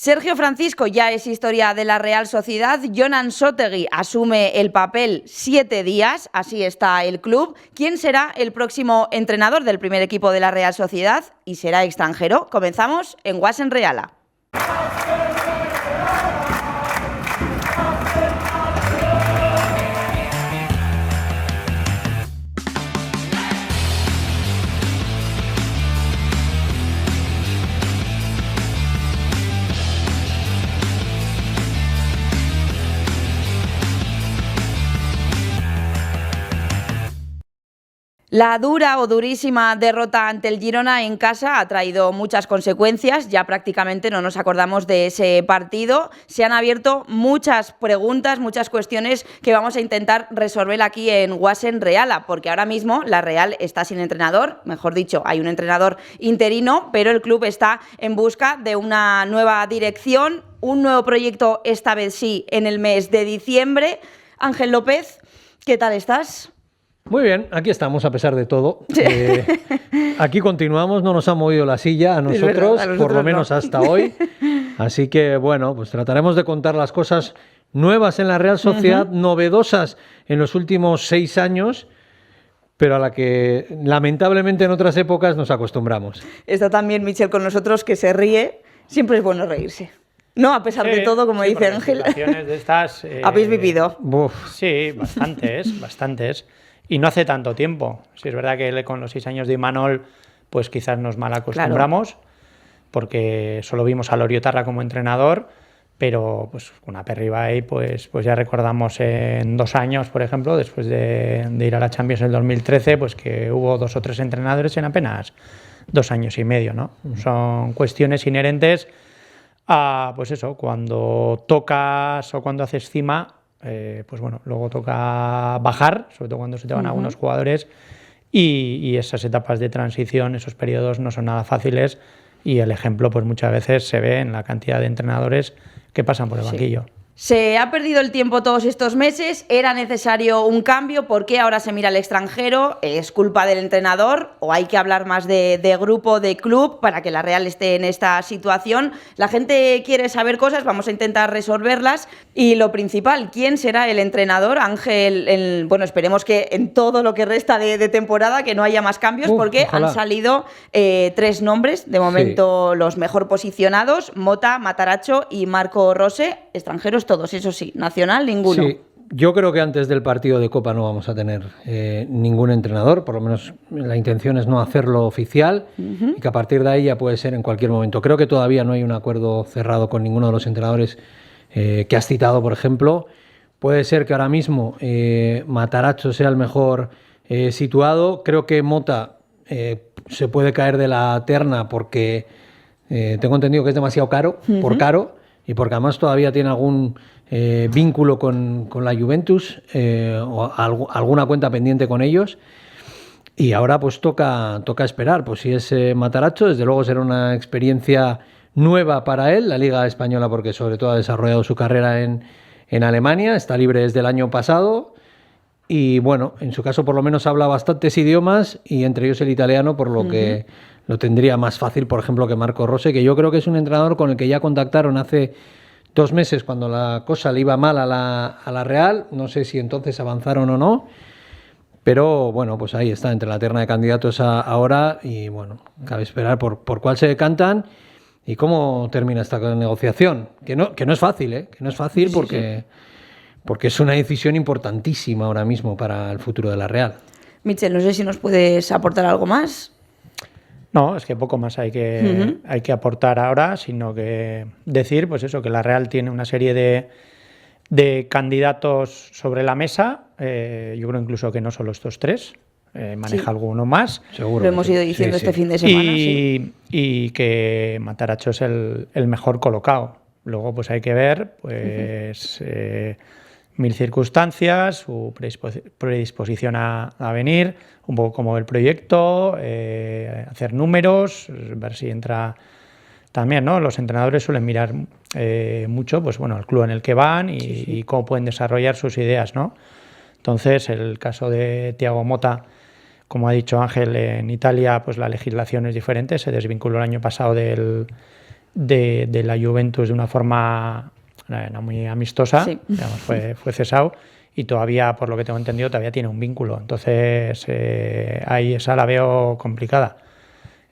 Sergio Francisco ya es historia de la Real Sociedad. Jonan Sotegui asume el papel 7 días, así está el club. ¿Quién será el próximo entrenador del primer equipo de la Real Sociedad? ¿Y será extranjero? Comenzamos en Guasen Reala. La dura o durísima derrota ante el Girona en casa ha traído muchas consecuencias, ya prácticamente no nos acordamos de ese partido. Se han abierto muchas preguntas, muchas cuestiones que vamos a intentar resolver aquí en Guasen Reala, porque ahora mismo la Real está sin entrenador, mejor dicho, hay un entrenador interino, pero el club está en busca de una nueva dirección, un nuevo proyecto, esta vez sí, en el mes de diciembre. Ángel López, ¿qué tal estás? Muy bien, aquí estamos a pesar de todo. Aquí continuamos, no nos ha movido la silla a nosotros, por lo menos no, hasta hoy. Así que bueno, pues trataremos de contar las cosas nuevas en la Real Sociedad, novedosas en los últimos 6 años, pero a la que lamentablemente en otras épocas nos acostumbramos. Está también Michel con nosotros, que se ríe. Siempre es bueno reírse. No, a pesar de todo, como dice Ángel. Situaciones de estas, ¿habéis vivido? Sí, bastantes. Y no hace tanto tiempo. Sí, es verdad que con los 6 años de Imanol, pues quizás nos mal acostumbramos, porque solo vimos a Loriotarra como entrenador, pero pues con Aperribay pues ya recordamos en 2 años, por ejemplo, después de ir a la Champions en el 2013, pues que hubo 2 o 3 entrenadores en apenas 2 años y medio, ¿no? Son cuestiones inherentes a, pues eso, cuando tocas o cuando haces cima, pues bueno, luego toca bajar, sobre todo cuando se te van algunos jugadores, y esas etapas de transición, esos periodos no son nada fáciles, y el ejemplo pues muchas veces se ve en la cantidad de entrenadores que pasan por el banquillo. Se ha perdido el tiempo todos estos meses, era necesario un cambio. ¿Por qué ahora se mira al extranjero? ¿Es culpa del entrenador o hay que hablar más de grupo, de club, para que la Real esté en esta situación? La gente quiere saber cosas, vamos a intentar resolverlas. Y lo principal, ¿quién será el entrenador? Ángel, bueno, esperemos que en todo lo que resta de temporada que no haya más cambios, porque ojalá. Han salido 3 nombres, de momento los mejor posicionados: Mota, Matarazzo y Marco Rose, extranjeros todos, eso sí, nacional ninguno. Sí, yo creo que antes del partido de Copa no vamos a tener ningún entrenador, por lo menos la intención es no hacerlo oficial, y que a partir de ahí ya puede ser en cualquier momento. Creo que todavía no hay un acuerdo cerrado con ninguno de los entrenadores que has citado, por ejemplo. Puede ser que ahora mismo Matarazzo sea el mejor situado. Creo que Mota se puede caer de la terna porque tengo entendido que es demasiado caro, por caro, y porque además todavía tiene algún vínculo con la Juventus o alguna cuenta pendiente con ellos. Y ahora pues toca esperar. Pues si es Matarazzo, desde luego será una experiencia nueva para él, la Liga Española, porque sobre todo ha desarrollado su carrera en Alemania, está libre desde el año pasado. Y bueno, en su caso por lo menos habla bastantes idiomas, y entre ellos el italiano, por lo que lo tendría más fácil, por ejemplo, que Marco Rose, que yo creo que es un entrenador con el que ya contactaron hace 2 meses cuando la cosa le iba mal a la Real. No sé si entonces avanzaron o no, pero bueno, pues ahí está, entre la terna de candidatos ahora, y bueno, cabe esperar por cuál se decantan y cómo termina esta negociación, que no es fácil, que no es fácil, porque es una decisión importantísima ahora mismo para el futuro de la Real. Michel, no sé si nos puedes aportar algo más. No, es que poco más hay que aportar ahora, sino que decir, pues eso, que la Real tiene una serie de candidatos sobre la mesa. Yo creo incluso que no solo estos 3, maneja alguno más. Seguro. Lo hemos ido diciendo este fin de semana. Y que Matarazzo es el mejor colocado. Luego pues hay que ver pues 1000 circunstancias, su predisposición a venir, un poco como el proyecto, hacer números, ver si entra también, ¿no? Los entrenadores suelen mirar mucho, pues bueno, el club en el que van y cómo pueden desarrollar sus ideas, ¿no? Entonces, el caso de Thiago Motta, como ha dicho Ángel, en Italia pues la legislación es diferente, se desvinculó el año pasado del de la Juventus de una forma no muy amistosa, sí. Digamos, fue cesado y todavía, por lo que tengo entendido, todavía tiene un vínculo. Entonces, ahí esa la veo complicada,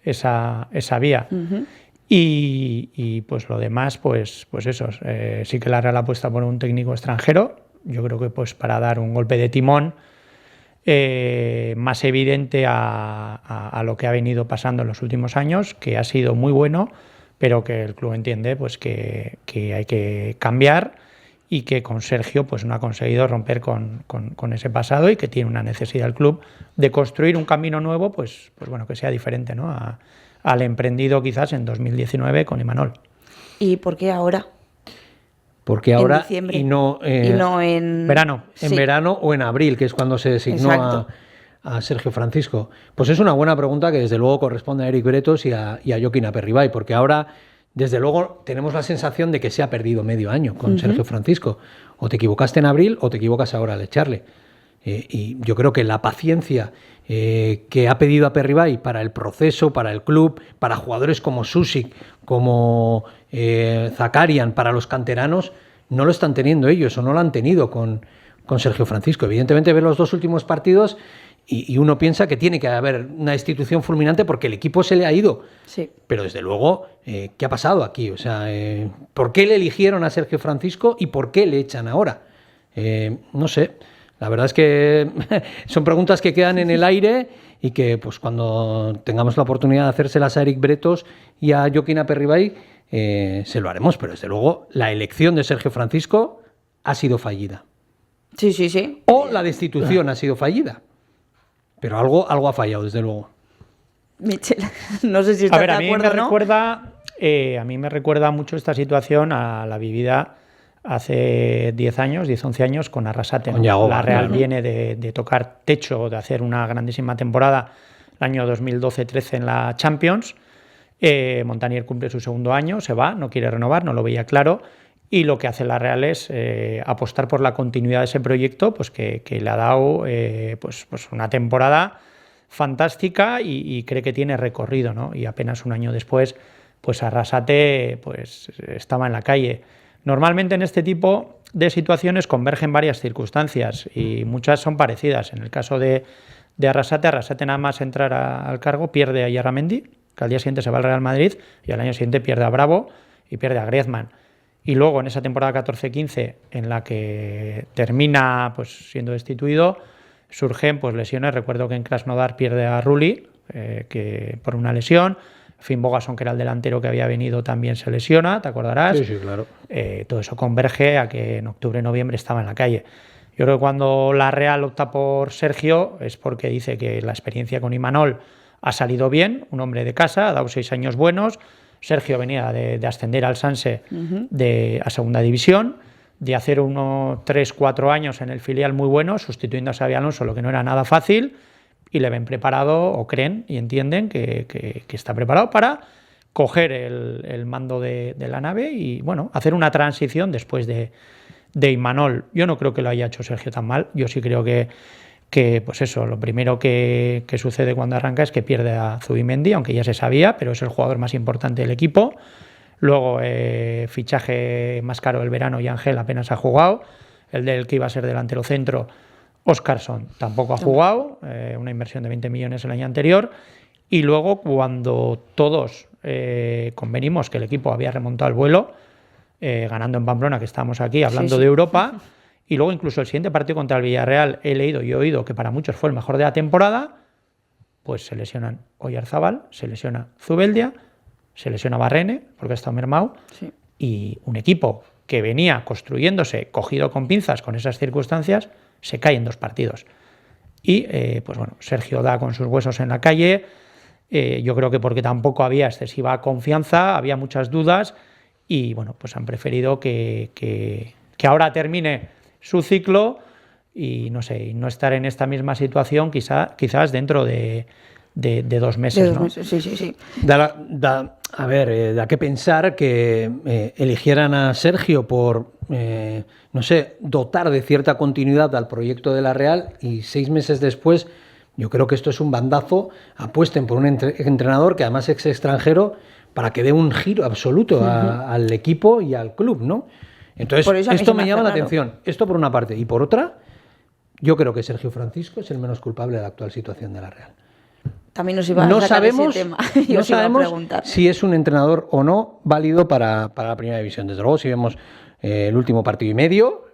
esa vía. Uh-huh. Y pues lo demás, pues eso, sí que la Real apuesta por un técnico extranjero, yo creo que pues para dar un golpe de timón más evidente a lo que ha venido pasando en los últimos años, que ha sido muy bueno, pero que el club entiende pues que hay que cambiar y que con Sergio pues no ha conseguido romper con ese pasado y que tiene una necesidad el club de construir un camino nuevo, pues bueno, que sea diferente, ¿no? Al emprendido quizás en 2019 con Imanol. ¿Y por qué ahora? Porque ahora en diciembre, y no en verano. En verano o en abril, que es cuando se designó a Sergio Francisco. Pues es una buena pregunta que desde luego corresponde a Eric Bretos y a Joaquín Aperribay, porque ahora desde luego tenemos la sensación de que se ha perdido medio año con Sergio Francisco. O te equivocaste en abril o te equivocas ahora al echarle. Y yo creo que la paciencia que ha pedido Aperribay para el proceso, para el club, para jugadores como Susic, como Zakarian, para los canteranos, no lo están teniendo ellos o no lo han tenido con Sergio Francisco. Evidentemente ve los 2 últimos partidos y uno piensa que tiene que haber una destitución fulminante porque el equipo se le ha ido. Sí. Pero desde luego, ¿qué ha pasado aquí? O sea, ¿por qué le eligieron a Sergio Francisco y por qué le echan ahora? No sé. La verdad es que son preguntas que quedan en el aire y que pues cuando tengamos la oportunidad de hacérselas a Eric Bretos y a Joaquín Aperribay se lo haremos, pero desde luego la elección de Sergio Francisco ha sido fallida. Sí, sí, sí. O la destitución ha sido fallida, pero algo ha fallado, desde luego. Michel, no sé si estás de acuerdo, ¿no? A mí me recuerda mucho esta situación a la vivida hace 10 años, 10-11 años con Arrasate. ¿No? La Real viene de tocar techo, de hacer una grandísima temporada el año 2012-13 en la Champions. Montanier cumple su segundo año, se va, no quiere renovar, no lo veía claro. Y lo que hace la Real es apostar por la continuidad de ese proyecto, pues que le ha dado pues una temporada fantástica y cree que tiene recorrido, ¿no? Y apenas un año después, pues Arrasate pues estaba en la calle. Normalmente en este tipo de situaciones convergen varias circunstancias y muchas son parecidas. En el caso de Arrasate nada más entrar al cargo pierde a Yarramendi, que al día siguiente se va al Real Madrid, y al año siguiente pierde a Bravo y pierde a Griezmann. Y luego en esa temporada 14-15 en la que termina pues siendo destituido, surgen pues lesiones. Recuerdo que en Krasnodar pierde a Rulli, que por una lesión. Finn Bogason, que era el delantero que había venido, también se lesiona, ¿te acordarás? Sí, sí, claro. Todo eso converge a que en octubre-noviembre estaba en la calle. Yo creo que cuando la Real opta por Sergio es porque dice que la experiencia con Imanol ha salido bien, un hombre de casa, ha dado 6 años buenos. Sergio venía de ascender al Sanse a segunda división, de hacer unos 3-4 años en el filial muy bueno, sustituyendo a Xabi Alonso, lo que no era nada fácil, y le ven preparado, o creen y entienden que está preparado para coger el mando de la nave y bueno, hacer una transición después de Imanol. Yo no creo que lo haya hecho Sergio tan mal. Yo sí creo que pues eso, lo primero que sucede cuando arranca es que pierde a Zubimendi, aunque ya se sabía, pero es el jugador más importante del equipo. Luego, fichaje más caro del verano, y Ángel apenas ha jugado. El del que iba a ser delantero centro, Óscarson, tampoco ha jugado, una inversión de 20 millones el año anterior. Y luego, cuando todos convenimos que el equipo había remontado el vuelo, ganando en Pamplona, que estábamos aquí hablando de Europa, y luego incluso el siguiente partido contra el Villarreal, he leído y he oído que para muchos fue el mejor de la temporada, pues se lesionan Oyarzábal, se lesiona Zubeldia, se lesiona Barrene, porque ha estado mermado, y un equipo que venía construyéndose, cogido con pinzas con esas circunstancias, se cae en 2 partidos. Y pues bueno, Sergio da con sus huesos en la calle. Yo creo que porque tampoco había excesiva confianza, había muchas dudas, y bueno, pues han preferido que ahora termine su ciclo y no sé, y no estar en esta misma situación quizás dentro de 2 meses. De 2 ¿no? meses, sí. A ver, da que pensar que eligieran a Sergio por, no sé, dotar de cierta continuidad al proyecto de la Real, y 6 meses después, yo creo que esto es un bandazo, apuesten por un entrenador que además es extranjero, para que dé un giro absoluto al equipo y al club, ¿no? Entonces, esto me llama la atención. Esto por una parte. Y por otra, yo creo que Sergio Francisco es el menos culpable de la actual situación de la Real. También nos iba a sacar ese tema. No sabemos si es un entrenador o no válido para la primera división. Desde luego, si vemos el último partido y medio,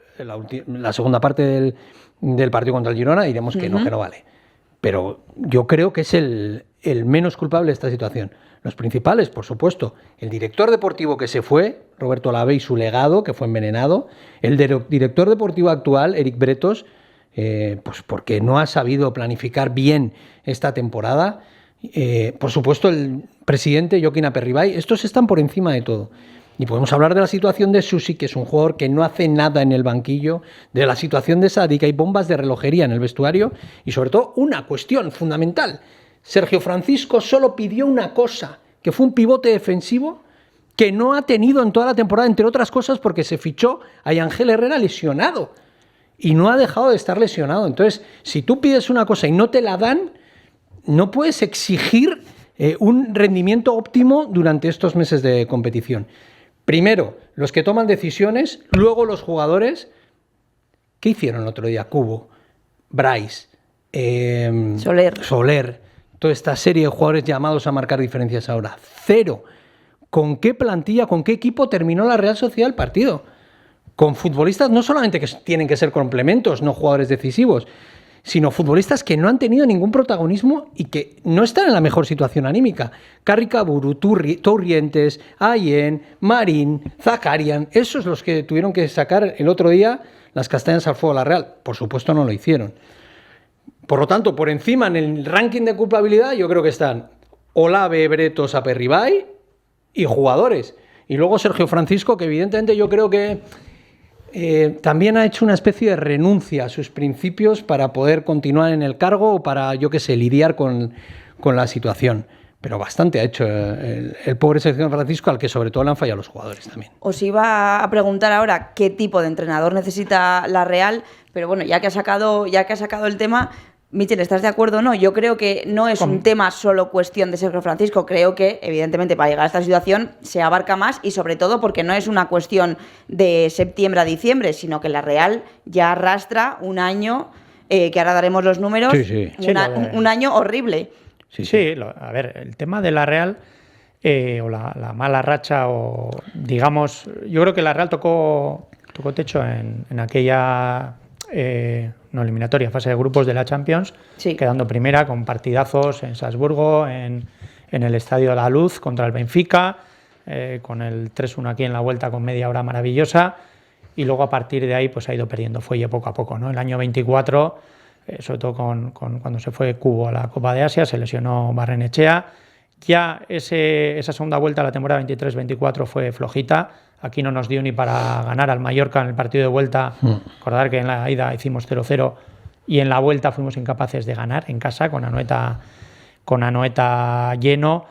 la segunda parte del partido contra el Girona, diremos que no vale. Pero yo creo que es el menos culpable de esta situación. Los principales, por supuesto, el director deportivo que se fue, Roberto Lave, y su legado, que fue envenenado, el director deportivo actual, Eric Bretos, pues porque no ha sabido planificar bien esta temporada. Por supuesto, el presidente, Joaquín Aperribay. Estos están por encima de todo. Y podemos hablar de la situación de Susi, que es un jugador que no hace nada en el banquillo, de la situación de Sadi, que hay bombas de relojería en el vestuario, y sobre todo una cuestión fundamental. Sergio Francisco solo pidió una cosa, que fue un pivote defensivo que no ha tenido en toda la temporada, entre otras cosas porque se fichó a Ángel Herrera lesionado y no ha dejado de estar lesionado. Entonces, si tú pides una cosa y no te la dan, no puedes exigir un rendimiento óptimo durante estos meses de competición. Primero, los que toman decisiones, luego los jugadores. ¿Qué hicieron el otro día? Cubo, Bryce, Soler, toda esta serie de jugadores llamados a marcar diferencias ahora. Cero. ¿Con qué plantilla, con qué equipo terminó la Real Sociedad el partido? Con futbolistas no solamente que tienen que ser complementos, no jugadores decisivos, sino futbolistas que no han tenido ningún protagonismo y que no están en la mejor situación anímica. Carricaburu, Torrientes, Ayen, Marín, Zakarian, esos los que tuvieron que sacar el otro día las castañas al fuego de la Real. Por supuesto no lo hicieron. Por lo tanto, por encima en el ranking de culpabilidad yo creo que están Olave, Bretos, Aperribay y jugadores. Y luego Sergio Francisco, que evidentemente yo creo que también ha hecho una especie de renuncia a sus principios para poder continuar en el cargo o para, yo qué sé, lidiar con la situación. Pero bastante ha hecho el pobre Sergio Francisco, al que sobre todo le han fallado los jugadores también. Os iba a preguntar ahora qué tipo de entrenador necesita la Real, pero bueno, ya que ha sacado el tema, Michel, ¿estás de acuerdo o no? Yo creo que no es un tema solo cuestión de Sergio Francisco. Creo que, evidentemente, para llegar a esta situación se abarca más y, sobre todo, porque no es una cuestión de septiembre a diciembre, sino que la Real ya arrastra un año, que ahora daremos los números, un año horrible. Sí, a ver, el tema de la Real, o la mala racha, o digamos, yo creo que la Real tocó techo en aquella... no eliminatoria, fase de grupos de la Champions, quedando primera con partidazos en Salzburgo, en el Estadio de la Luz contra el Benfica, con el 3-1 aquí en la vuelta con media hora maravillosa, y luego a partir de ahí pues ha ido perdiendo fuelle poco a poco, ¿no? El año 24, sobre todo cuando se fue Cubo a la Copa de Asia, se lesionó Barrenechea. Ya esa segunda vuelta a la temporada 23-24 fue flojita. Aquí no nos dio ni para ganar al Mallorca en el partido de vuelta. Recordar que en la ida hicimos 0-0 y en la vuelta fuimos incapaces de ganar en casa con Anoeta lleno.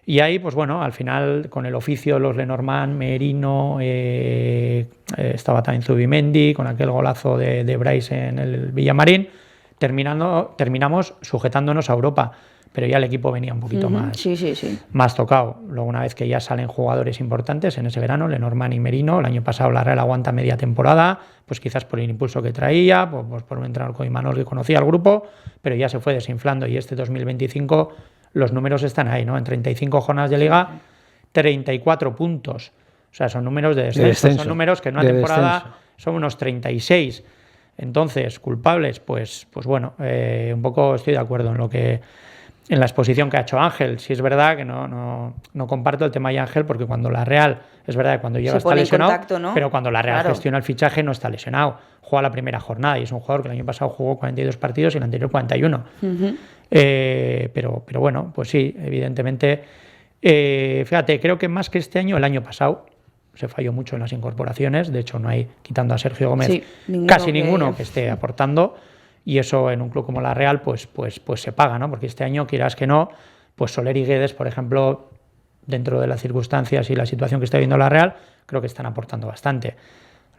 Y ahí, pues bueno, al final con el oficio, los Lenormand, Merino, estaba también Zubimendi, con aquel golazo de Bryce en el Villamarín, terminamos sujetándonos a Europa. Pero ya el equipo venía un poquito más tocado. Luego, una vez que ya salen jugadores importantes en ese verano, Lenormand y Merino, el año pasado la Real aguanta media temporada, pues quizás por el impulso que traía, pues por un entrenador como Imanol que conocía al grupo, pero ya se fue desinflando y este 2025 los números están ahí, ¿no? En 35 jornadas de Liga, 34 puntos. O sea, son números de descenso. Son números que en una temporada son unos 36. Entonces, culpables, pues bueno, un poco estoy de acuerdo en la exposición que ha hecho Ángel. Sí es verdad que no comparto el tema de Ángel, porque cuando la Real, es verdad que cuando llega está lesionado, contacto, ¿no? Pero cuando la Real gestiona el fichaje no está lesionado. Juega la primera jornada y es un jugador que el año pasado jugó 42 partidos y el anterior 41. Pero bueno, pues sí, evidentemente. Fíjate, creo que más que este año, el año pasado se falló mucho en las incorporaciones. De hecho, no hay, quitando a Sergio Gómez, casi ninguno que esté aportando. Y eso en un club como la Real pues se paga, ¿no? Porque este año, quieras que no, pues Soler y Guedes, por ejemplo, dentro de las circunstancias y la situación que está viviendo la Real, creo que están aportando bastante.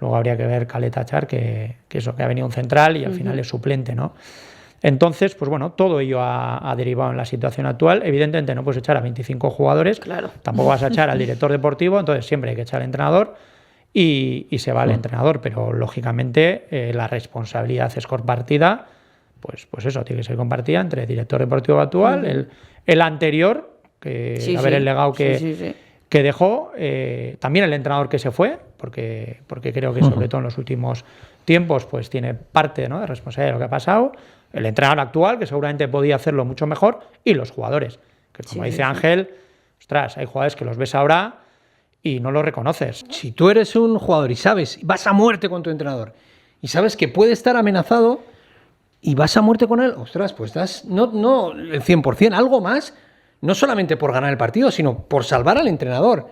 Luego habría que ver Caleta Char, que ha venido un central y al final es suplente, ¿no? Entonces, pues bueno, todo ello ha derivado en la situación actual. Evidentemente no puedes echar a 25 jugadores, claro. Tampoco vas a echar al director deportivo, entonces siempre hay que echar al entrenador y se va al entrenador, pero lógicamente la responsabilidad es compartida, pues eso, tiene que ser compartida entre el director deportivo actual, el anterior, el legado que dejó, también el entrenador que se fue, porque creo que sobre todo en los últimos tiempos pues tiene parte, ¿no?, de responsabilidad de lo que ha pasado, el entrenador actual, que seguramente podía hacerlo mucho mejor, y los jugadores, que como dice Ángel, ostras, hay jugadores que los ves ahora y no los reconoces. Si tú eres un jugador y sabes, vas a muerte con tu entrenador, y sabes que puede estar amenazado, y vas a muerte con él, ostras, pues das no el 100%, algo más, no solamente por ganar el partido, sino por salvar al entrenador.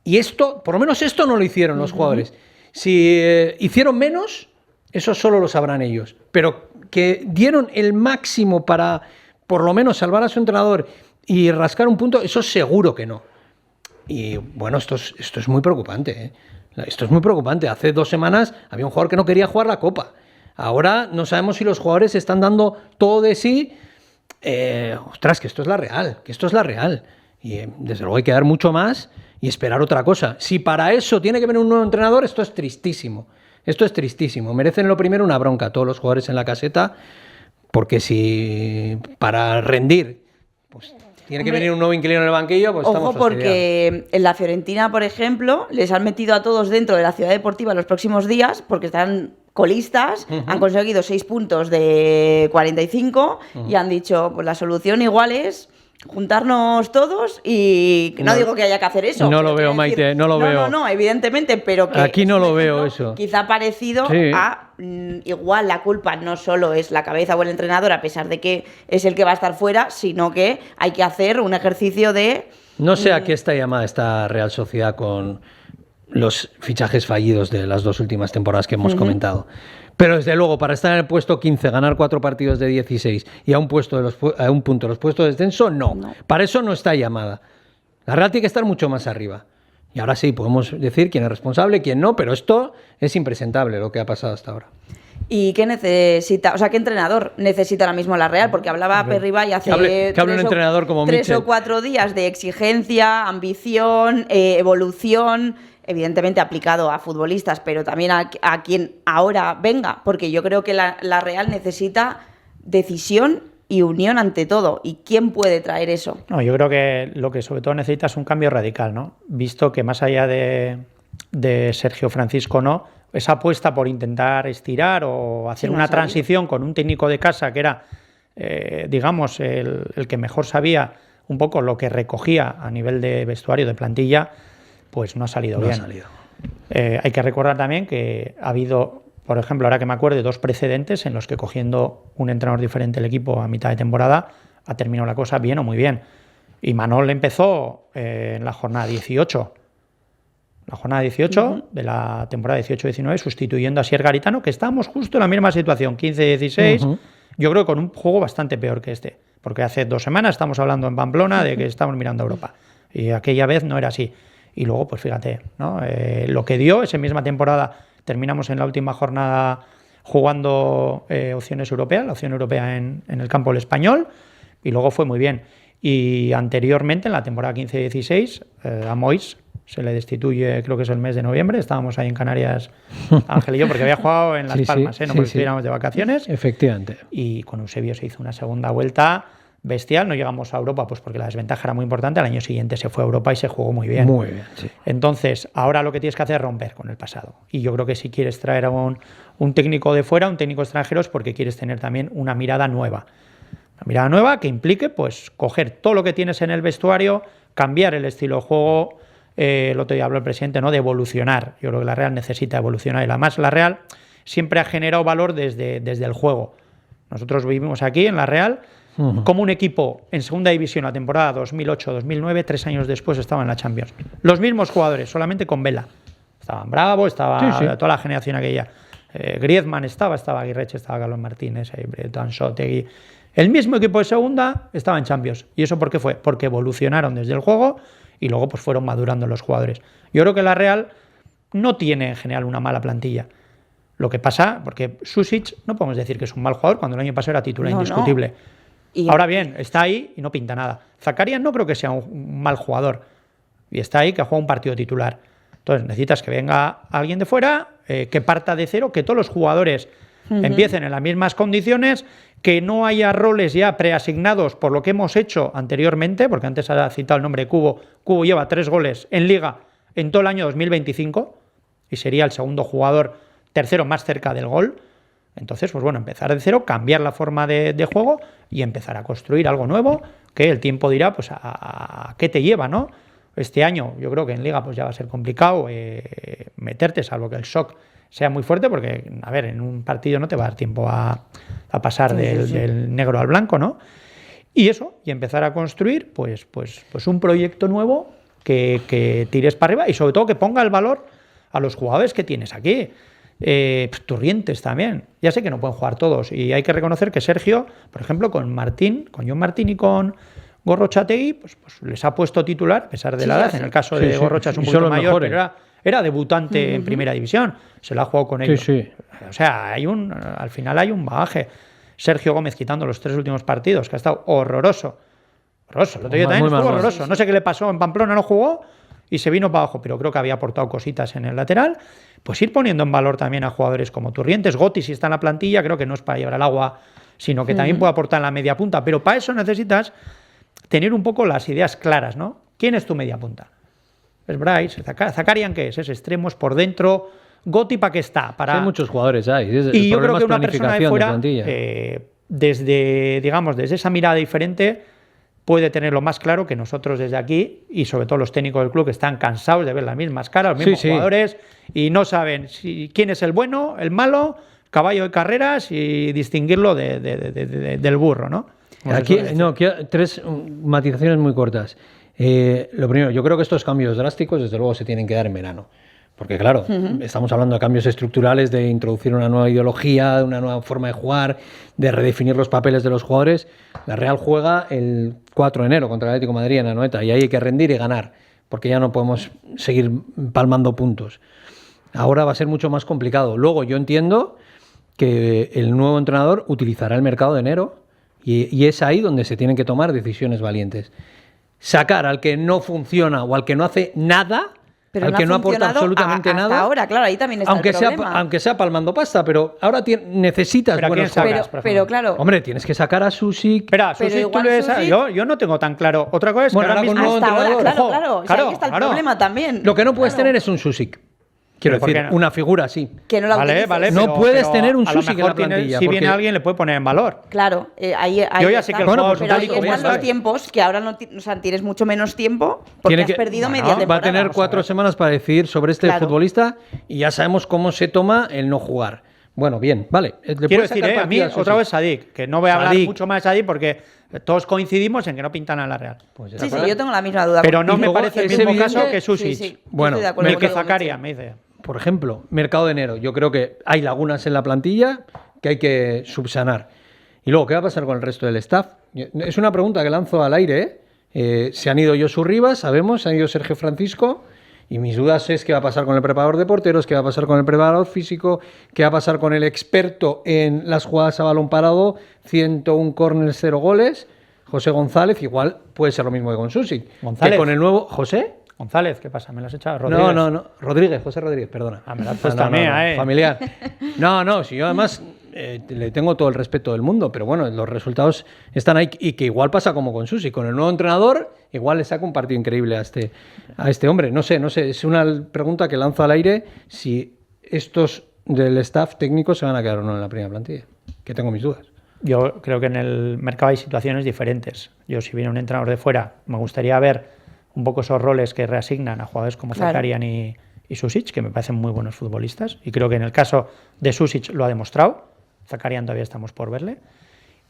Y esto, por lo menos esto no lo hicieron los jugadores. Si hicieron menos, eso solo lo sabrán ellos. Pero que dieron el máximo para, por lo menos, salvar a su entrenador y rascar un punto, eso seguro que no. Y bueno, esto es muy preocupante, ¿eh? Esto es muy preocupante. Hace 2 semanas había un jugador que no quería jugar la Copa. Ahora no sabemos si los jugadores están dando todo de sí. Ostras, que esto es la Real. Y desde luego hay que dar mucho más y esperar otra cosa. Si para eso tiene que venir un nuevo entrenador, esto es tristísimo. Merecen lo primero una bronca todos los jugadores en la caseta, porque si para rendir pues tiene que venir un nuevo inquilino en el banquillo, pues estamos fastidiados. Porque en la Fiorentina, por ejemplo, les han metido a todos dentro de la ciudad deportiva los próximos días porque están colistas, han conseguido 6 puntos de 45 y han dicho, pues la solución igual es juntarnos todos y no digo que haya que hacer eso. No lo veo, Maite, no lo veo. No, evidentemente, pero que aquí no lo veo eso. Quizá parecido a igual la culpa no solo es la cabeza o el entrenador, a pesar de que es el que va a estar fuera, sino que hay que hacer un ejercicio de... No sé a qué está llamada esta Real Sociedad con los fichajes fallidos de las 2 últimas temporadas que hemos comentado. Pero desde luego, para estar en el puesto 15, ganar 4 partidos de 16 y a un punto de los puestos de descenso, no. Para eso no está llamada. La Real tiene que estar mucho más arriba. Y ahora sí, podemos decir quién es responsable, quién no, pero esto es impresentable lo que ha pasado hasta ahora. ¿Y qué necesita? O sea, ¿qué entrenador necesita ahora mismo la Real? Porque hablaba Perribay hace que hable un entrenador como 3 o 4 días de exigencia, ambición, evolución, evidentemente aplicado a futbolistas, pero también a quien ahora venga, porque yo creo que la Real necesita decisión y unión ante todo. ¿Y quién puede traer eso? No, yo creo que lo que sobre todo necesita es un cambio radical, ¿no? Visto que más allá de Sergio Francisco, ¿no?, esa apuesta por intentar estirar o hacer una transición con un técnico de casa que era, digamos, el que mejor sabía un poco lo que recogía a nivel de vestuario, de plantilla, pues no ha salido bien. Hay que recordar también que ha habido, por ejemplo, ahora que me acuerdo, 2 precedentes en los que cogiendo un entrenador diferente el equipo a mitad de temporada ha terminado la cosa bien o muy bien. Y Manol empezó en la jornada 18. La jornada 18 de la temporada 18-19, sustituyendo a Sier Garitano, que estábamos justo en la misma situación, 15-16, yo creo que con un juego bastante peor que este, porque hace 2 semanas estamos hablando en Pamplona de que estamos mirando a Europa, y aquella vez no era así. Y luego, pues fíjate, ¿no?, lo que dio esa misma temporada, terminamos en la última jornada jugando opciones europeas, la opción europea en el campo del Español, y luego fue muy bien. Y anteriormente, en la temporada 15-16, a Mois se le destituye, creo que es el mes de noviembre, estábamos ahí en Canarias, Ángel y yo, porque había jugado en Las Palmas, no porque estuviéramos de vacaciones. Efectivamente. Y con Eusebio se hizo una segunda vuelta bestial, no llegamos a Europa pues porque la desventaja era muy importante, al año siguiente se fue a Europa y se jugó muy bien. Muy bien, sí. Entonces, ahora lo que tienes que hacer es romper con el pasado. Y yo creo que si quieres traer a un técnico de fuera, un técnico extranjero, es porque quieres tener también una mirada nueva. Una mirada nueva que implique pues coger todo lo que tienes en el vestuario, cambiar el estilo de juego. El otro día habló el presidente, ¿no?, de evolucionar. Yo creo que la Real necesita evolucionar y además la Real siempre ha generado valor desde el juego. Nosotros vivimos aquí en la Real como un equipo en segunda división la temporada 2008-2009, 3 años después estaba en la Champions. Los mismos jugadores, solamente con Vela. Estaban Bravo, estaba toda la generación aquella. Griezmann estaba Aguirreche, estaba Carlos Martínez, Tansotegui. El mismo equipo de segunda estaba en Champions. ¿Y eso por qué fue? Porque evolucionaron desde el juego y luego pues fueron madurando los jugadores. Yo creo que la Real no tiene en general una mala plantilla. Lo que pasa, porque Sušić no podemos decir que es un mal jugador cuando el año pasado era titular indiscutible. No. Ahora bien, está ahí y no pinta nada. Zakarian no creo que sea un mal jugador. Y está ahí que ha jugado un partido titular. Entonces necesitas que venga alguien de fuera, que parta de cero, que todos los jugadores empiecen en las mismas condiciones, que no haya roles ya preasignados por lo que hemos hecho anteriormente, porque antes ha citado el nombre de Cubo. Cubo lleva 3 goles en Liga en todo el año 2025 y sería el segundo jugador tercero más cerca del gol. Entonces, pues bueno, empezar de cero, cambiar la forma de juego y empezar a construir algo nuevo que el tiempo dirá pues a qué te lleva, ¿no? Este año yo creo que en Liga pues ya va a ser complicado meterte, salvo que el shock sea muy fuerte, porque, a ver, en un partido no te va a dar tiempo a pasar del negro al blanco, ¿no? Y eso, y empezar a construir pues un proyecto nuevo que tires para arriba y sobre todo que ponga el valor a los jugadores que tienes aquí. Turrientes también. Ya sé que no pueden jugar todos y hay que reconocer que Sergio, por ejemplo, con Jon Martín y con Gorrotxategi, pues les ha puesto titular a pesar de la edad. En el caso de Gorrocha es un poquito mayor, pero era debutante en primera división. Se la ha jugado con ellos. O sea, al final hay un bagaje. Sergio Gómez quitando los 3 últimos partidos, que ha estado horroroso. Horroroso. El otro día también estuvo horroroso. No sé qué le pasó en Pamplona, no jugó y se vino para abajo, pero creo que había aportado cositas en el lateral. Pues ir poniendo en valor también a jugadores como Turrientes. Gotti, si está en la plantilla, creo que no es para llevar al agua, sino que también puede aportar en la media punta. Pero para eso necesitas tener un poco las ideas claras, ¿no? ¿Quién es tu media punta? ¿Es Bryce? ¿Zakarian qué es? ¿Es extremos por dentro? ¿Gotti para qué está? Hay muchos jugadores ahí. Y yo creo que una persona de fuera, desde esa mirada diferente, puede tenerlo más claro que nosotros desde aquí, y sobre todo los técnicos del club que están cansados de ver las mismas caras, los mismos jugadores, y no saben quién es el bueno, el malo, caballo de carreras, y distinguirlo del burro, ¿no? Aquí, quiero 3 matizaciones muy cortas. Lo primero, yo creo que estos cambios drásticos desde luego se tienen que dar en verano. Porque claro, estamos hablando de cambios estructurales, de introducir una nueva ideología, una nueva forma de jugar, de redefinir los papeles de los jugadores. La Real juega el 4 de enero contra el Atlético de Madrid en Anoeta y ahí hay que rendir y ganar, porque ya no podemos seguir palmando puntos. Ahora va a ser mucho más complicado. Luego yo entiendo que el nuevo entrenador utilizará el mercado de enero y es ahí donde se tienen que tomar decisiones valientes. Sacar al que no funciona o al que no hace nada, pero al que no aporta absolutamente hasta nada. Ahora, claro, ahí también está el problema. Aunque sea palmando pasta, pero ahora necesitas buenos jugadores. Pero claro. Hombre, tienes que sacar a Sušić. Espera, Sušić yo no tengo tan claro. Otra cosa es que ahora mismo hasta ahora, claro. Ahí está el problema también. Lo que no puedes tener es un Sušić. Quiero decir, una figura así. Que no la utilices. No puedes tener un Sušić en la plantilla. Si viene alguien, le puede poner en valor. Claro, ahí yo ya sé que el jugador pero ahí están los tiempos, que ahora no, tienes mucho menos tiempo porque has perdido media temporada. Va a tener 4 semanas para decidir sobre este futbolista y ya sabemos cómo se toma el no jugar. Bueno, bien, vale. Quiero decir, a mí otra vez Sadik, que no voy a hablar mucho más de Sadik porque todos coincidimos en que no pintan a la Real. Pues sí, yo tengo la misma duda. Pero no me parece el mismo caso que Sušić. Sí, bueno, el que Zakarian, me dice. Por ejemplo, mercado de enero. Yo creo que hay lagunas en la plantilla que hay que subsanar. Y luego, ¿qué va a pasar con el resto del staff? Es una pregunta que lanzo al aire. Se han ido Josu Rivas, sabemos, se han ido Sergio Francisco, y mis dudas es qué va a pasar con el preparador de porteros, qué va a pasar con el preparador físico, qué va a pasar con el experto en las jugadas a balón parado, 101 córneres, 0 goles, José González. Igual puede ser lo mismo que con Sušić. González. Con el nuevo... ¿José? González, ¿qué pasa? ¿Me lo has echado? ¿Rodríguez? No. José Rodríguez, perdona. Me lo has puesto a mí, familiar. Si yo además le tengo todo el respeto del mundo, pero bueno, los resultados están ahí y que igual pasa como con Sušić. Con el nuevo entrenador, igual le saca un partido increíble a este hombre. No sé, es una pregunta que lanzo al aire si estos del staff técnico se van a quedar o no en la primera plantilla, que tengo mis dudas. Yo creo que en el mercado hay situaciones diferentes. Yo, si viene un entrenador de fuera, me gustaría ver un poco esos roles que reasignan a jugadores como Zakarian y Sušić, que me parecen muy buenos futbolistas, y creo que en el caso de Sušić lo ha demostrado. Zakarian todavía estamos por verle,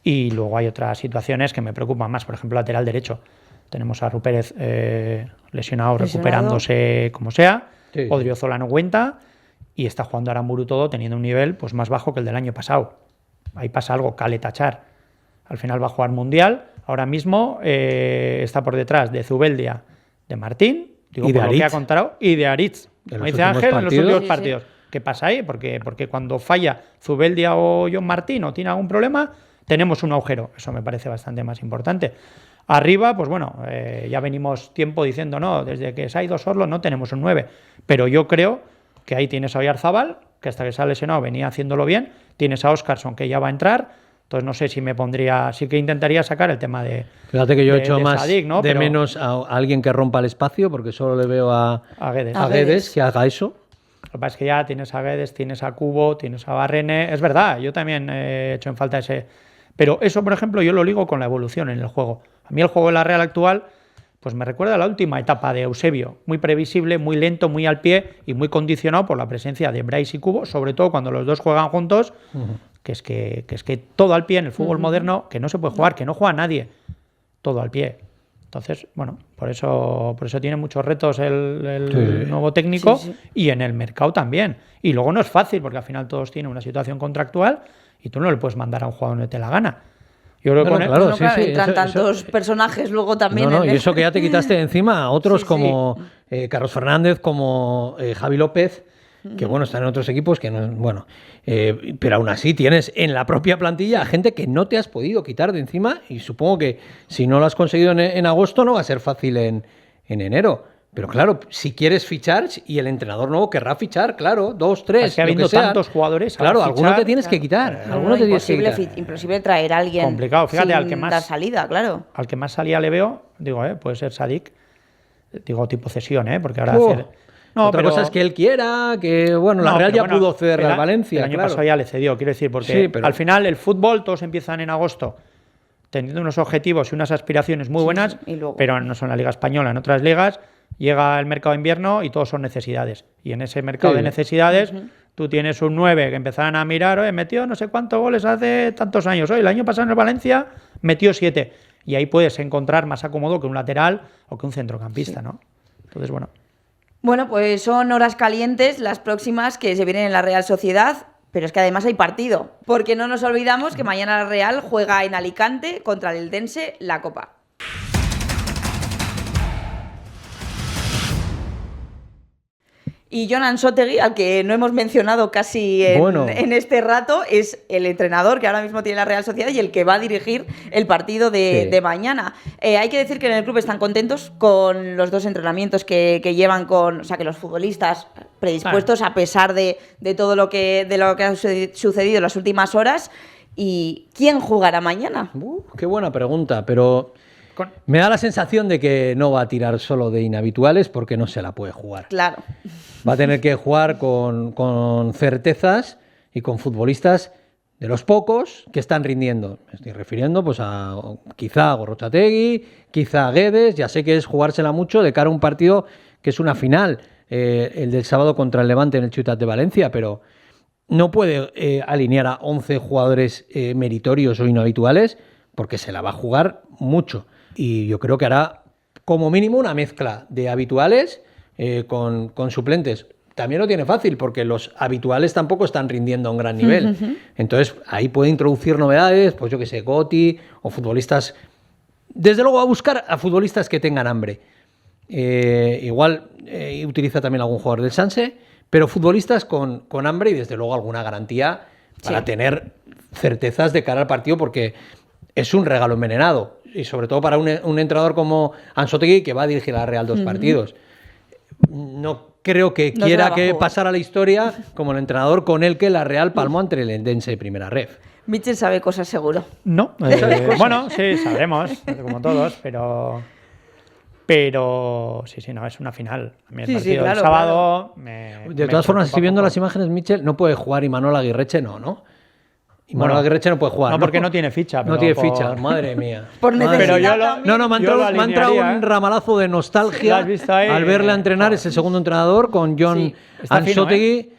y luego hay otras situaciones que me preocupan más. Por ejemplo, lateral derecho, tenemos a Rupérez lesionado, recuperándose como sea. Odriozola no cuenta y está jugando Aramburu todo teniendo un nivel pues más bajo que el del año pasado. Ahí pasa algo. Kale Tachar al final va a jugar mundial, ahora mismo está por detrás de Zubeldia, de Martín, digo, y de por lo que ha contado, y de Aritz, como dice Ángel, en los últimos partidos. qué pasa ahí, porque cuando falla Zubeldia o John Martín o tiene algún problema, tenemos un agujero. Eso me parece bastante más importante. Arriba, pues bueno, ya venimos tiempo diciendo, no, desde que se ha ido Sorlo no tenemos un 9, pero yo creo que ahí tienes a Oyarzabal, que hasta que se ha lesionado venía haciéndolo bien, tienes a Óscarson, que ya va a entrar, entonces no sé si me pondría, sí que intentaría sacar el tema de Fíjate que yo he hecho más Sadik, ¿no? de menos a alguien que rompa el espacio, porque solo le veo a Guedes que haga eso. Lo que pasa es que ya tienes a Guedes, tienes a Cubo, tienes a Barrene, es verdad, yo también he hecho en falta ese... Pero eso, por ejemplo, yo lo ligo con la evolución en el juego. A mí el juego de la Real actual pues me recuerda a la última etapa de Eusebio, muy previsible, muy lento, muy al pie y muy condicionado por la presencia de Bryce y Cubo, sobre todo cuando los dos juegan juntos, que es que todo al pie en el fútbol moderno, que no se puede jugar, que no juega nadie, todo al pie. Entonces, bueno, por eso tiene muchos retos el nuevo técnico y en el mercado también. Y luego no es fácil, porque al final todos tienen una situación contractual y tú no le puedes mandar a un jugador donde te la gana. Yo creo que entran tantos personajes luego también. Y eso que ya te quitaste de encima a otros como Carlos Fernández, como Javi López, que bueno, están en otros equipos que no, bueno, pero aún así tienes en la propia plantilla a gente que no te has podido quitar de encima, y supongo que si no lo has conseguido en agosto no va a ser fácil en enero. Pero claro, si quieres fichar y el entrenador nuevo querrá fichar, claro, 2, 3, es que habiendo tantos jugadores, claro, alguno te tienes que quitar. Imposible traer a alguien complicado. Fíjate, sin al que más dar salida, claro. Al que más salida le veo, digo, puede ser Sadik, digo tipo cesión, porque ahora otra cosa es que él quiera, que bueno, la Real ya pudo ceder al Valencia. El año pasado ya le cedió, quiero decir, porque al final el fútbol todos empiezan en agosto teniendo unos objetivos y unas aspiraciones muy buenas, pero no son la Liga Española, en otras ligas llega el mercado de invierno y todos son necesidades. Y en ese mercado de necesidades tú tienes un 9 que empezarán a mirar, metió no sé cuántos goles hace tantos años. El año pasado en el Valencia metió 7. Y ahí puedes encontrar más acomodo que un lateral o que un centrocampista, ¿no? Entonces, bueno. Bueno, pues son horas calientes las próximas que se vienen en la Real Sociedad, pero es que además hay partido, porque no nos olvidamos que mañana la Real juega en Alicante contra el Eldense la Copa. Y Jon Ansotegui, al que no hemos mencionado casi en este rato, es el entrenador que ahora mismo tiene la Real Sociedad y el que va a dirigir el partido de mañana. Hay que decir que en el club están contentos con los 2 entrenamientos que llevan o sea, que los futbolistas predispuestos a pesar de todo lo que ha sucedido en las últimas horas. ¿Y quién jugará mañana? Qué buena pregunta, pero me da la sensación de que no va a tirar solo de inhabituales porque no se la puede jugar. Claro. Va a tener que jugar con certezas y con futbolistas de los pocos que están rindiendo. Me estoy refiriendo pues quizá a Gorrotxategui, quizá a Guedes. Ya sé que es jugársela mucho de cara a un partido que es una final, el del sábado contra el Levante en el Ciutat de Valencia, pero no puede alinear a 11 jugadores meritorios o inhabituales porque se la va a jugar mucho. Y yo creo que hará como mínimo una mezcla de habituales con suplentes. También lo tiene fácil porque los habituales tampoco están rindiendo a un gran nivel. Entonces ahí puede introducir novedades, pues yo que sé, Goti o futbolistas. Desde luego va a buscar a futbolistas que tengan hambre. Igual utiliza también algún jugador del Sanse, pero futbolistas con hambre y desde luego alguna garantía para tener certezas de cara al partido, porque es un regalo envenenado. Y sobre todo para un entrenador como Ansotegui, que va a dirigir a la Real 2 partidos. No creo que quiera que pasara la historia como el entrenador con el que la Real palmó ante el Eldense de primera ref. Mitchell sabe cosas seguro. No, bueno, sí, sabremos, como todos, pero sí, no, es una final. A mí el partido del sábado... De todas formas, estoy viendo las imágenes, Mitchell, no puede jugar Imanol Aguirreche, ¿no? Y Manuel Aguirreche no puede jugar. No, porque no tiene ficha. No tiene ficha, madre mía. Por necesidad. Me ha entrado un ramalazo de nostalgia al verle a entrenar. Es el segundo entrenador con Jon Ansotegui.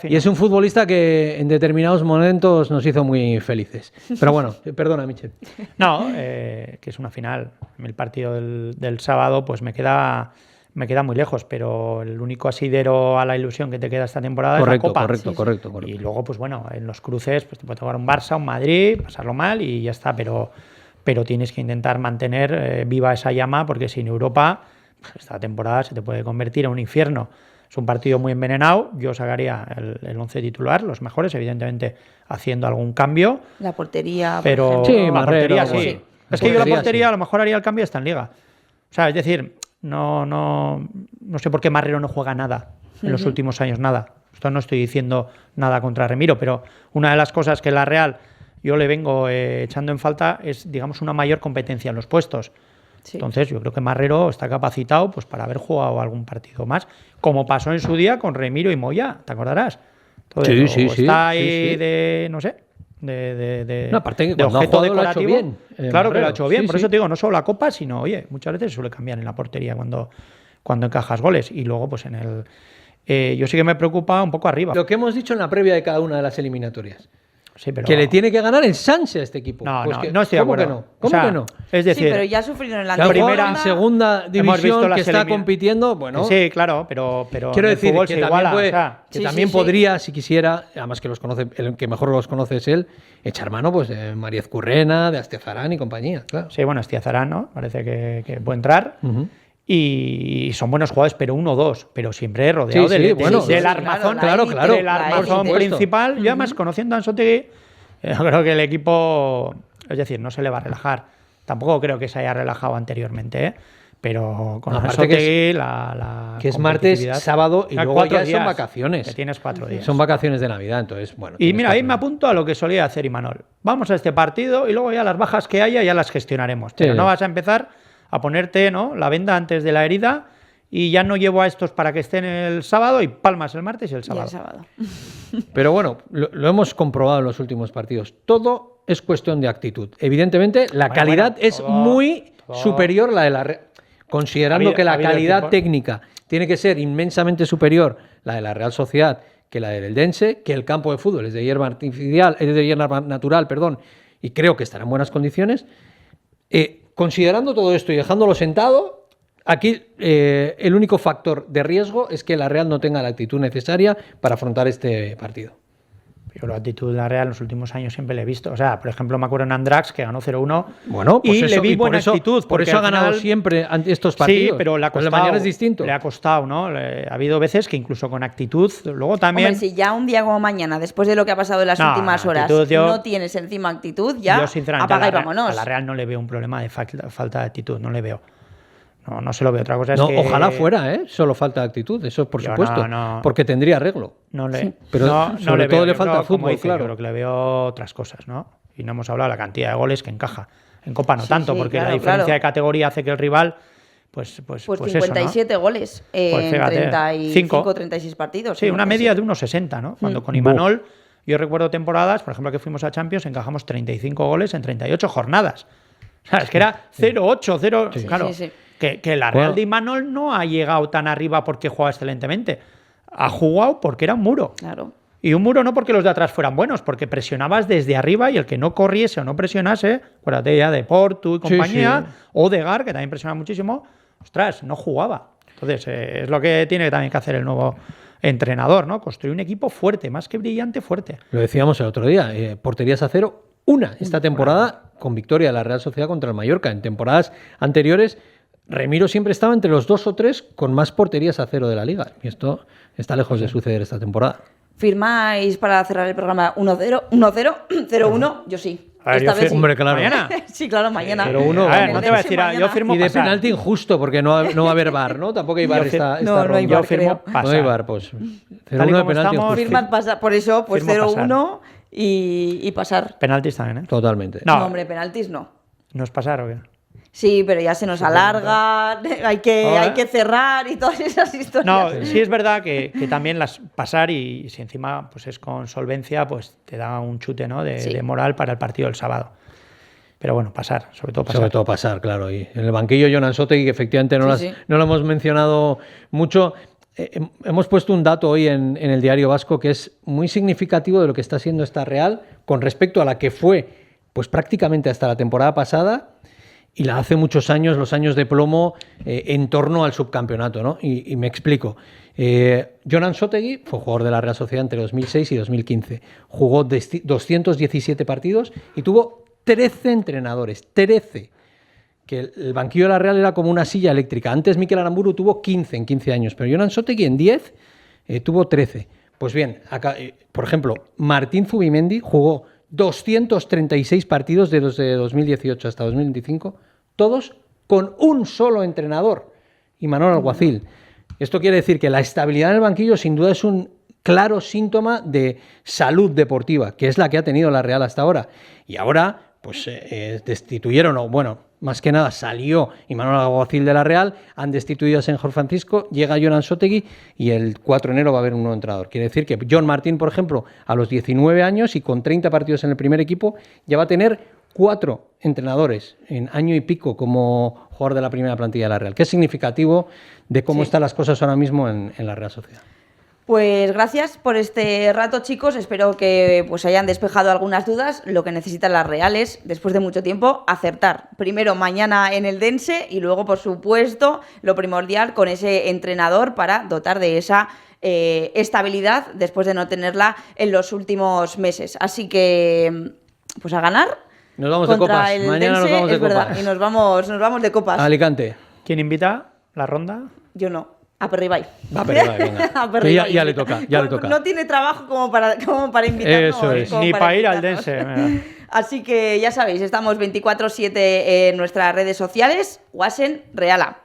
Y es un futbolista que en determinados momentos nos hizo muy felices. Pero bueno, perdona, Michel. No, que es una final. El partido del sábado pues me queda muy lejos, pero el único asidero a la ilusión que te queda esta temporada es la Copa. Correcto. Y luego, pues bueno, en los cruces pues te puede tocar un Barça, un Madrid, pasarlo mal y ya está, pero tienes que intentar mantener viva esa llama, porque sin Europa esta temporada se te puede convertir en un infierno. Es un partido muy envenenado. Yo sacaría el 11 titular, los mejores, evidentemente haciendo algún cambio. La portería, pero sí, la Marrero, portería sí. sí. Es que yo la portería sí. a lo mejor haría el cambio hasta en Liga. O sea, es decir, no sé por qué Marrero no juega nada en los últimos años, nada. Esto no estoy diciendo nada contra Remiro, pero una de las cosas que la Real yo le vengo echando en falta es, digamos, una mayor competencia en los puestos. Sí. Entonces yo creo que Marrero está capacitado pues para haber jugado algún partido más, como pasó en su día con Remiro y Moya, ¿te acordarás? Entonces, sí, está ahí de, no sé, de aparte que de objeto decorativo. Lo ha hecho bien, claro Marrero. Que lo ha hecho bien, Sí, por eso te digo, no solo la Copa, sino, oye, muchas veces suele cambiar en la portería cuando encajas goles y luego pues en el... yo sí que me preocupa un poco arriba. Lo que hemos dicho en la previa de cada una de las eliminatorias. Sí, pero... Que le tiene que ganar el Sanse a este equipo. No, pues no estoy de ¿cómo acuerdo. que no? ¿Cómo que no? Es decir, sí, pero ya sufrieron en la primera, en segunda división que está compitiendo, bueno. Sí, claro, pero quiero decir que también, también podría, si quisiera, además que los conoce, el que mejor los conoce es él, echar mano pues de María Ezcurrena, de Astiazarán y compañía. Claro. Sí, bueno, Astiazarán, ¿no? Parece que puede entrar. Y son buenos jugadores, pero 1-2, pero siempre rodeado del armazón, del armazón principal. Y además, conociendo a Anzotegui, yo creo que el equipo, es decir, no se le va a relajar. Tampoco creo que se haya relajado anteriormente, pero con Anzotegui que es martes, sábado y luego ya son vacaciones. Que tienes 4 días. Son vacaciones de Navidad, entonces, bueno. Y mira, ahí me apunto a lo que solía hacer Imanol. Vamos a este partido y luego ya las bajas que haya ya las gestionaremos. Pero no vas a empezar a ponerte, ¿no?, la venda antes de la herida y ya no llevo a estos para que estén el sábado y palmas el martes y el sábado. Pero bueno, lo hemos comprobado en los últimos partidos. Todo es cuestión de actitud. Evidentemente, la calidad es muy superior a la de la... Considerando que la calidad técnica tiene que ser inmensamente superior la de la Real Sociedad que la del Eldense, que el campo de fútbol es de hierba artificial, es de hierba natural, y creo que estará en buenas condiciones. Considerando todo esto y dejándolo sentado, aquí el único factor de riesgo es que la Real no tenga la actitud necesaria para afrontar este partido. Yo la actitud de la Real en los últimos años siempre la he visto. O sea, por ejemplo, me acuerdo en Andrax que ganó 0-1 bueno, pues y le vi buena actitud. Por eso ha ganado siempre estos partidos. Sí, pero le ha costado. Mañana es distinto. Le ha costado, ¿no? Ha habido veces que incluso con actitud, luego también... Hombre, si ya un día como mañana, después de lo que ha pasado en las últimas horas, no tienes encima actitud, ya yo, sinceramente, apaga y vámonos. A la Real no le veo un problema de falta de actitud, no le veo. No se lo veo. Otra cosa es no, que... Ojalá fuera, solo falta de actitud, eso por supuesto, porque tendría arreglo. Pero sobre todo le falta fútbol, claro. Pero que le veo otras cosas, ¿no? Y no hemos hablado de la cantidad de goles que encaja. En Copa no tanto, porque la diferencia de categoría hace que el rival... Pues 57 eso, ¿no? goles en 35 36 partidos. Sí, una media de 1,60, ¿no? Cuando con Imanol, yo recuerdo temporadas, por ejemplo, que fuimos a Champions, encajamos 35 goles en 38 jornadas. O sea, es que era 0-8, 0... Claro. Que la Real de Imanol no ha llegado tan arriba porque jugaba excelentemente. Ha jugado porque era un muro. Claro. Y un muro no porque los de atrás fueran buenos, porque presionabas desde arriba y el que no corriese o no presionase, acuérdate ya de Portu y compañía, Odegaard, que también presiona muchísimo, ostras, no jugaba. Entonces, es lo que tiene también que hacer el nuevo entrenador, ¿no? Construir un equipo fuerte, más que brillante, fuerte. Lo decíamos el otro día, porterías a cero, una esta temporada con victoria de la Real Sociedad contra el Mallorca. En temporadas anteriores... Remiro siempre estaba entre los 2 o 3 con más porterías a cero de la Liga. Y esto está lejos de suceder esta temporada. ¿Firmáis para cerrar el programa 1-0, 1-0, 0-1? Yo sí. A ver, vez sí. Hombre, claro. ¿Mañana? Sí, claro, mañana. 0-1. A ver, no te voy a decir, yo firmo y de pasar. penalti injusto, porque no va a haber VAR, ¿no? Tampoco hay VAR esta no ronda. hay VAR, yo firmo pasar. No hay VAR, pues. 0-1 de penalti injusto. Firmad pasar, por eso, pues 0-1 y pasar. Penaltis también, ¿eh? Totalmente. No, hombre, penaltis no. ¿No es pasar o qué? Sí, pero ya se nos alarga, hay que cerrar y todas esas historias. No, sí es verdad que también las pasar y si encima pues es con solvencia, pues te da un chute, ¿no? de moral para el partido del sábado. Pero bueno, pasar, sobre todo pasar. Sobre todo pasar, claro. Y en el banquillo Jon Anzotegui, que efectivamente no lo hemos mencionado mucho. Hemos puesto un dato hoy en el Diario Vasco que es muy significativo de lo que está siendo esta Real con respecto a la que fue pues prácticamente hasta la temporada pasada y la hace muchos años, los años de plomo en torno al subcampeonato, ¿no? Y me explico. Jon Anzotegui fue jugador de la Real Sociedad entre 2006 y 2015. Jugó 217 partidos y tuvo 13 entrenadores, 13. que el banquillo de la Real era como una silla eléctrica. Antes Mikel Aramburu tuvo 15 en 15 años, pero Jonan Sotegui en 10 tuvo 13. Pues bien, acá, por ejemplo, Martín Zubimendi jugó 236 partidos desde 2018 hasta 2025, todos con un solo entrenador, Imanol Alguacil. Esto quiere decir que la estabilidad en el banquillo sin duda es un claro síntoma de salud deportiva, que es la que ha tenido la Real hasta ahora. Y ahora, pues destituyeron, o bueno, más que nada salió Imanol Alguacil de la Real, han destituido a Senghor Francisco, llega Jonan Sotegui y el 4 de enero va a haber un nuevo entrenador. Quiere decir que John Martín, por ejemplo, a los 19 años y con 30 partidos en el primer equipo, ya va a tener 4 entrenadores en año y pico como jugador de la primera plantilla de la Real, que es significativo de cómo están las cosas ahora mismo en la Real Sociedad. Pues gracias por este rato, chicos. Espero que pues hayan despejado algunas dudas. Lo que necesitan las Reales, después de mucho tiempo, acertar. Primero mañana en el Dense y luego, por supuesto, lo primordial con ese entrenador para dotar de esa estabilidad después de no tenerla en los últimos meses. Así que, pues a ganar. Nos vamos de copas. Dense, Mañana nos vamos de es verdad, copas. y nos vamos de copas. A Alicante. ¿Quién invita la ronda? Yo no. A Perribay. Va a Perribay, venga. A Perribay. Ya le toca, ya le toca. No tiene trabajo como para invitarnos. Eso es. Ni para ir al Dense. Así que ya sabéis, estamos 24/7 en nuestras redes sociales. Wasen Reala.